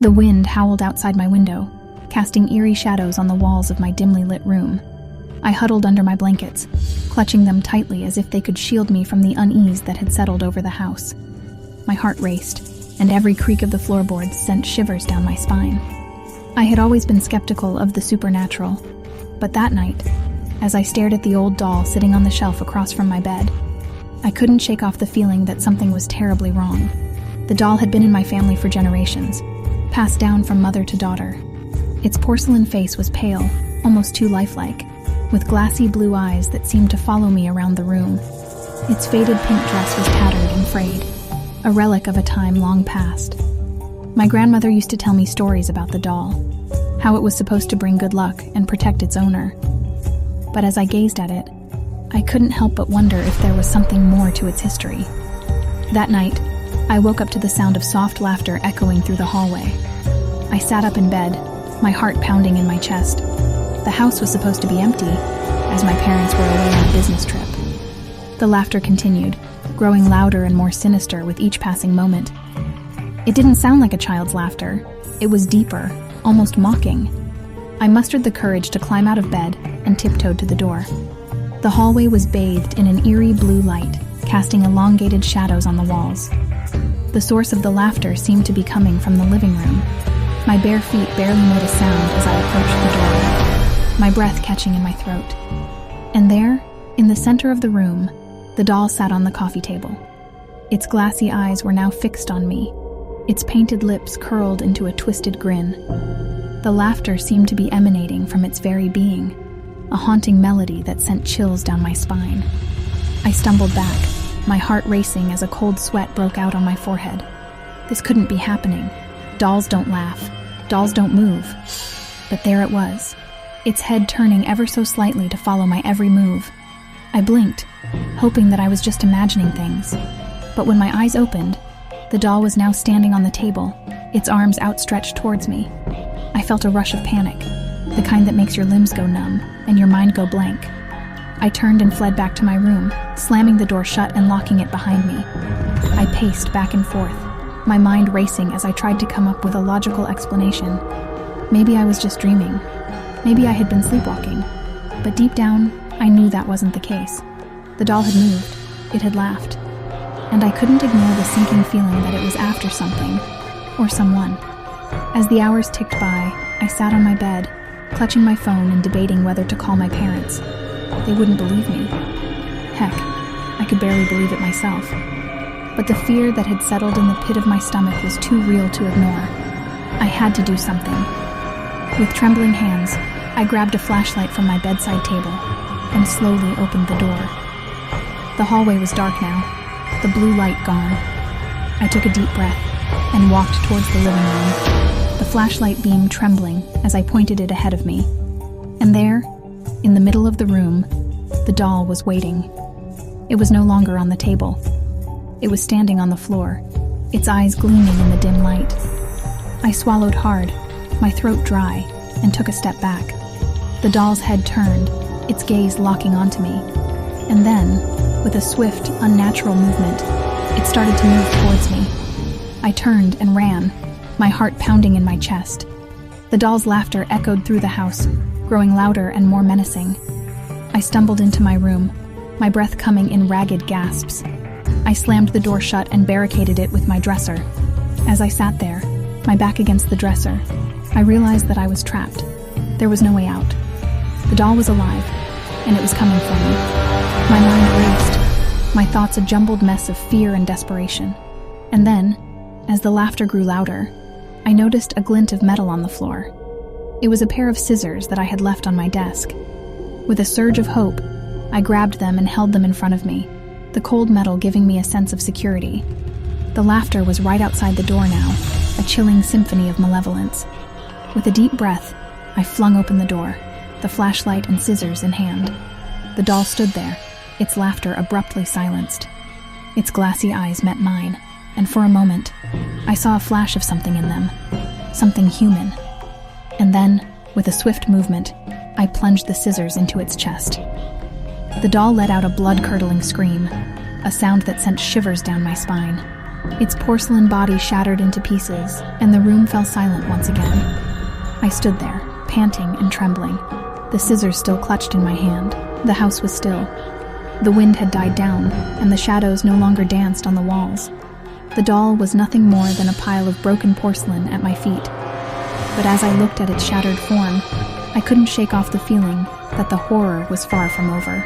The wind howled outside my window, casting eerie shadows on the walls of my dimly lit room. I huddled under my blankets, clutching them tightly as if they could shield me from the unease that had settled over the house. My heart raced, and every creak of the floorboards sent shivers down my spine. I had always been skeptical of the supernatural, but that night, as I stared at the old doll sitting on the shelf across from my bed, I couldn't shake off the feeling that something was terribly wrong. The doll had been in my family for generations, passed down from mother to daughter. Its porcelain face was pale, almost too lifelike, with glassy blue eyes that seemed to follow me around the room. Its faded pink dress was tattered and frayed, a relic of a time long past. My grandmother used to tell me stories about the doll, how it was supposed to bring good luck and protect its owner. But as I gazed at it, I couldn't help but wonder if there was something more to its history. That night, I woke up to the sound of soft laughter echoing through the hallway. I sat up in bed, my heart pounding in my chest. The house was supposed to be empty, as my parents were away on a business trip. The laughter continued, growing louder and more sinister with each passing moment. It didn't sound like a child's laughter. It was deeper, almost mocking. I mustered the courage to climb out of bed and tiptoed to the door. The hallway was bathed in an eerie blue light, casting elongated shadows on the walls. The source of the laughter seemed to be coming from the living room. My bare feet barely made a sound as I approached the doorway, my breath catching in my throat. And there, in the center of the room, the doll sat on the coffee table. Its glassy eyes were now fixed on me, its painted lips curled into a twisted grin. The laughter seemed to be emanating from its very being, a haunting melody that sent chills down my spine. I stumbled back, my heart racing as a cold sweat broke out on my forehead. This couldn't be happening. Dolls don't laugh. Dolls don't move. But there it was, its head turning ever so slightly to follow my every move. I blinked, hoping that I was just imagining things. But when my eyes opened, the doll was now standing on the table, its arms outstretched towards me. I felt a rush of panic, the kind that makes your limbs go numb and your mind go blank. I turned and fled back to my room, slamming the door shut and locking it behind me. I paced back and forth, my mind racing as I tried to come up with a logical explanation. Maybe I was just dreaming. Maybe I had been sleepwalking. But deep down, I knew that wasn't the case. The doll had moved. It had laughed. And I couldn't ignore the sinking feeling that it was after something, or someone. As the hours ticked by, I sat on my bed, clutching my phone and debating whether to call my parents. They wouldn't believe me. Heck, I could barely believe it myself. But the fear that had settled in the pit of my stomach was too real to ignore. I had to do something. With trembling hands, I grabbed a flashlight from my bedside table and slowly opened the door. The hallway was dark now, the blue light gone. I took a deep breath and walked towards the living room, the flashlight beam trembling as I pointed it ahead of me. And there, in the middle of the room, the doll was waiting. It was no longer on the table. It was standing on the floor, its eyes gleaming in the dim light. I swallowed hard, my throat dry, and took a step back. The doll's head turned, its gaze locking onto me. And then, with a swift, unnatural movement, it started to move towards me. I turned and ran, my heart pounding in my chest. The doll's laughter echoed through the house, growing louder and more menacing. I stumbled into my room, my breath coming in ragged gasps. I slammed the door shut and barricaded it with my dresser. As I sat there, my back against the dresser, I realized that I was trapped. There was no way out. The doll was alive, and it was coming for me. My mind raced, my thoughts a jumbled mess of fear and desperation. And then, as the laughter grew louder, I noticed a glint of metal on the floor. It was a pair of scissors that I had left on my desk. With a surge of hope, I grabbed them and held them in front of me, the cold metal giving me a sense of security. The laughter was right outside the door now, a chilling symphony of malevolence. With a deep breath, I flung open the door, the flashlight and scissors in hand. The doll stood there, its laughter abruptly silenced. Its glassy eyes met mine, and for a moment, I saw a flash of something in them, something human. And then, with a swift movement, I plunged the scissors into its chest. The doll let out a blood-curdling scream, a sound that sent shivers down my spine. Its porcelain body shattered into pieces, and the room fell silent once again. I stood there, panting and trembling, the scissors still clutched in my hand. The house was still. The wind had died down, and the shadows no longer danced on the walls. The doll was nothing more than a pile of broken porcelain at my feet. But as I looked at its shattered form, I couldn't shake off the feeling that the horror was far from over.